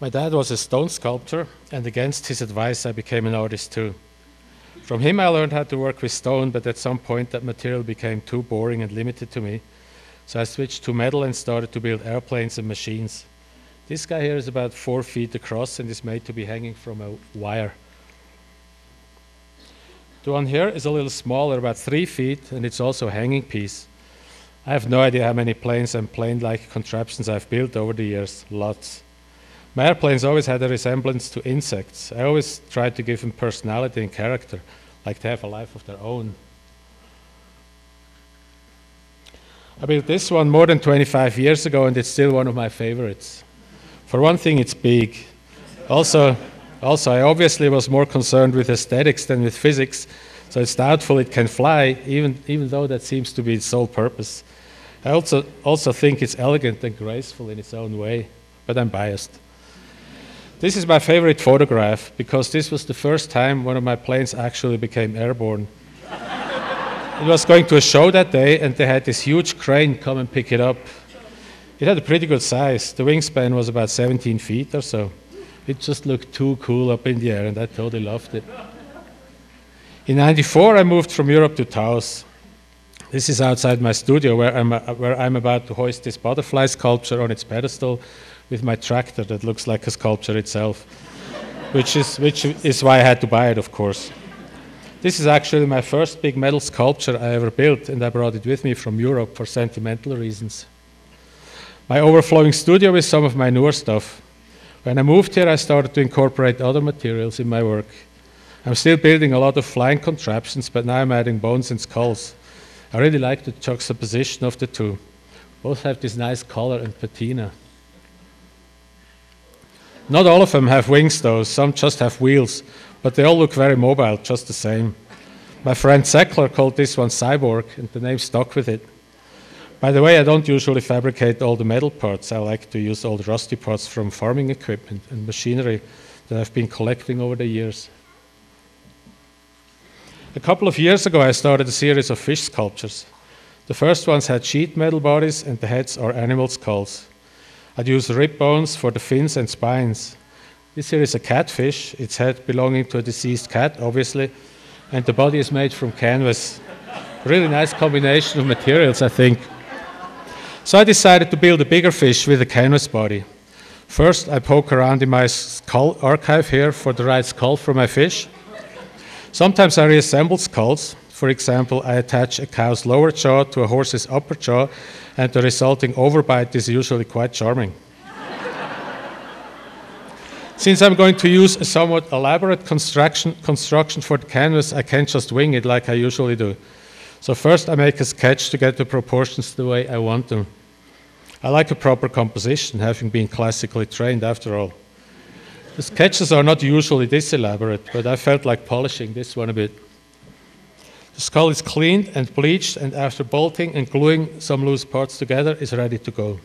My dad was a stone sculptor, and against his advice I became an artist too. From him I learned how to work with stone, but at some point that material became too boring and limited to me. So I switched to metal and started to build airplanes and machines. This guy here is about 4 feet across and is made to be hanging from a wire. The one here is a little smaller, about 3 feet, and it's also a hanging piece. I have no idea how many planes and plane-like contraptions I've built over the years, lots. My airplanes always had a resemblance to insects. I always tried to give them personality and character, like they have a life of their own. I built this one more than 25 years ago, and it's still one of my favorites. For one thing, it's big. Also, I obviously was more concerned with aesthetics than with physics, so it's doubtful it can fly, even though that seems to be its sole purpose. I also think it's elegant and graceful in its own way, but I'm biased. This is my favorite photograph, because this was the first time one of my planes actually became airborne. It was going to a show that day, and they had this huge crane come and pick it up. It had a pretty good size. The wingspan was about 17 feet or so. It just looked too cool up in the air, and I totally loved it. In '94, I moved from Europe to Taos. This is outside my studio, where I'm about to hoist this butterfly sculpture on its pedestal with my tractor that looks like a sculpture itself, which is why I had to buy it, of course. This is actually my first big metal sculpture I ever built, and I brought it with me from Europe for sentimental reasons. My overflowing studio with some of my newer stuff. When I moved here, I started to incorporate other materials in my work. I'm still building a lot of flying contraptions, but now I'm adding bones and skulls. I really like the juxtaposition of the two. Both have this nice color and patina. Not all of them have wings though, some just have wheels, but they all look very mobile, just the same. My friend Zeckler called this one Cyborg, and the name stuck with it. By the way, I don't usually fabricate all the metal parts. I like to use all the rusty parts from farming equipment and machinery that I've been collecting over the years. A couple of years ago, I started a series of fish sculptures. The first ones had sheet metal bodies, and the heads are animal skulls. I'd use rib bones for the fins and spines. This here is a catfish, its head belonging to a deceased cat, obviously, and the body is made from canvas. Really nice combination of materials, I think. So I decided to build a bigger fish with a canvas body. First, I poke around in my skull archive here for the right skull for my fish. Sometimes I reassemble skulls. For example, I attach a cow's lower jaw to a horse's upper jaw, and the resulting overbite is usually quite charming. Since I'm going to use a somewhat elaborate construction for the canvas, I can't just wing it like I usually do. So first I make a sketch to get the proportions the way I want them. I like a proper composition, having been classically trained after all. The sketches are not usually this elaborate, but I felt like polishing this one a bit. The skull is cleaned and bleached, and after bolting and gluing some loose parts together, is ready to go.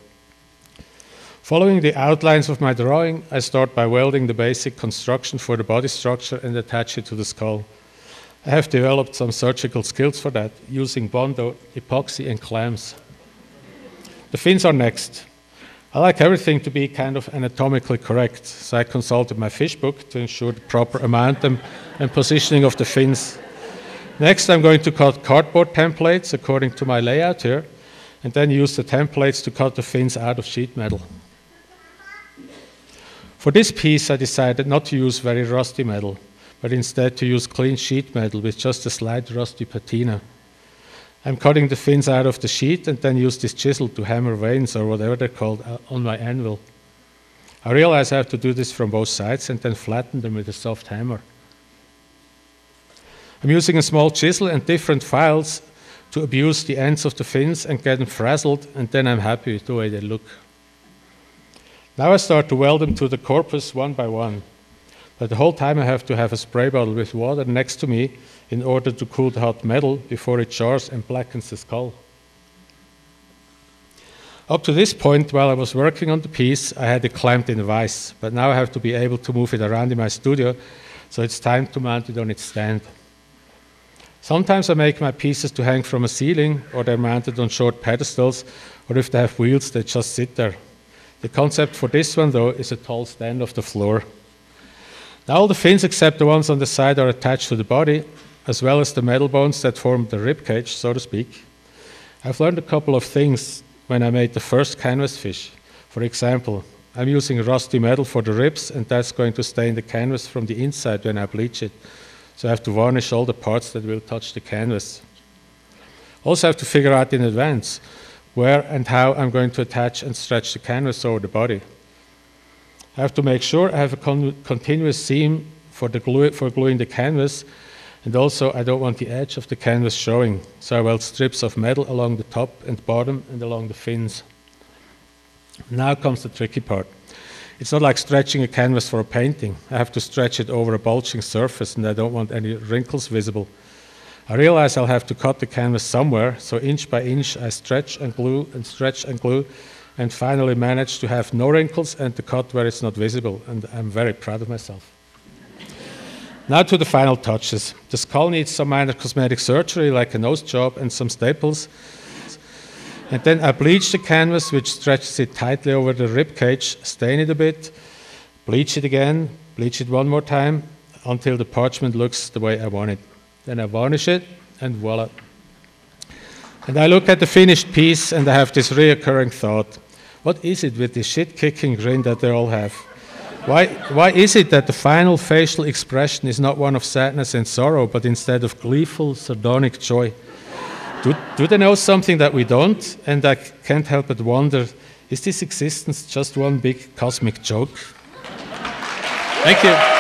Following the outlines of my drawing, I start by welding the basic construction for the body structure and attach it to the skull. I have developed some surgical skills for that, using Bondo, epoxy, and clamps. The fins are next. I like everything to be kind of anatomically correct, so I consulted my fish book to ensure the proper amount and positioning of the fins. Next, I'm going to cut cardboard templates according to my layout here, and then use the templates to cut the fins out of sheet metal. For this piece, I decided not to use very rusty metal, but instead to use clean sheet metal with just a slight rusty patina. I'm cutting the fins out of the sheet and then use this chisel to hammer veins, or whatever they're called, on my anvil. I realize I have to do this from both sides and then flatten them with a soft hammer. I'm using a small chisel and different files to abuse the ends of the fins and get them frazzled, and then I'm happy with the way they look. Now I start to weld them to the corpus one by one. But the whole time I have to have a spray bottle with water next to me in order to cool the hot metal before it jars and blackens the skull. Up to this point, while I was working on the piece, I had it clamped in a vise, but now I have to be able to move it around in my studio, so it's time to mount it on its stand. Sometimes I make my pieces to hang from a ceiling, or they're mounted on short pedestals, or if they have wheels, they just sit there. The concept for this one, though, is a tall stand of the floor. Now all the fins except the ones on the side are attached to the body, as well as the metal bones that form the rib cage, so to speak. I've learned a couple of things when I made the first canvas fish. For example, I'm using rusty metal for the ribs, and that's going to stain the canvas from the inside when I bleach it. So I have to varnish all the parts that will touch the canvas. Also have to figure out in advance where and how I'm going to attach and stretch the canvas over the body. I have to make sure I have a continuous seam for gluing the canvas, and also I don't want the edge of the canvas showing, so I weld strips of metal along the top and bottom and along the fins. Now comes the tricky part. It's not like stretching a canvas for a painting. I have to stretch it over a bulging surface, and I don't want any wrinkles visible. I realize I'll have to cut the canvas somewhere, so inch by inch I stretch and glue and stretch and glue, and finally manage to have no wrinkles and the cut where it's not visible, and I'm very proud of myself. Now to the final touches. The skull needs some minor cosmetic surgery, like a nose job and some staples. And then I bleach the canvas, which stretches it tightly over the rib cage, stain it a bit, bleach it again, bleach it one more time, until the parchment looks the way I want it. Then I varnish it, and voila. And I look at the finished piece, and I have this reoccurring thought. What is it with this shit-kicking grin that they all have? Why is it that the final facial expression is not one of sadness and sorrow, but instead of gleeful, sardonic joy? Do they know something that we don't? And I can't help but wonder, is this existence just one big cosmic joke? Thank you.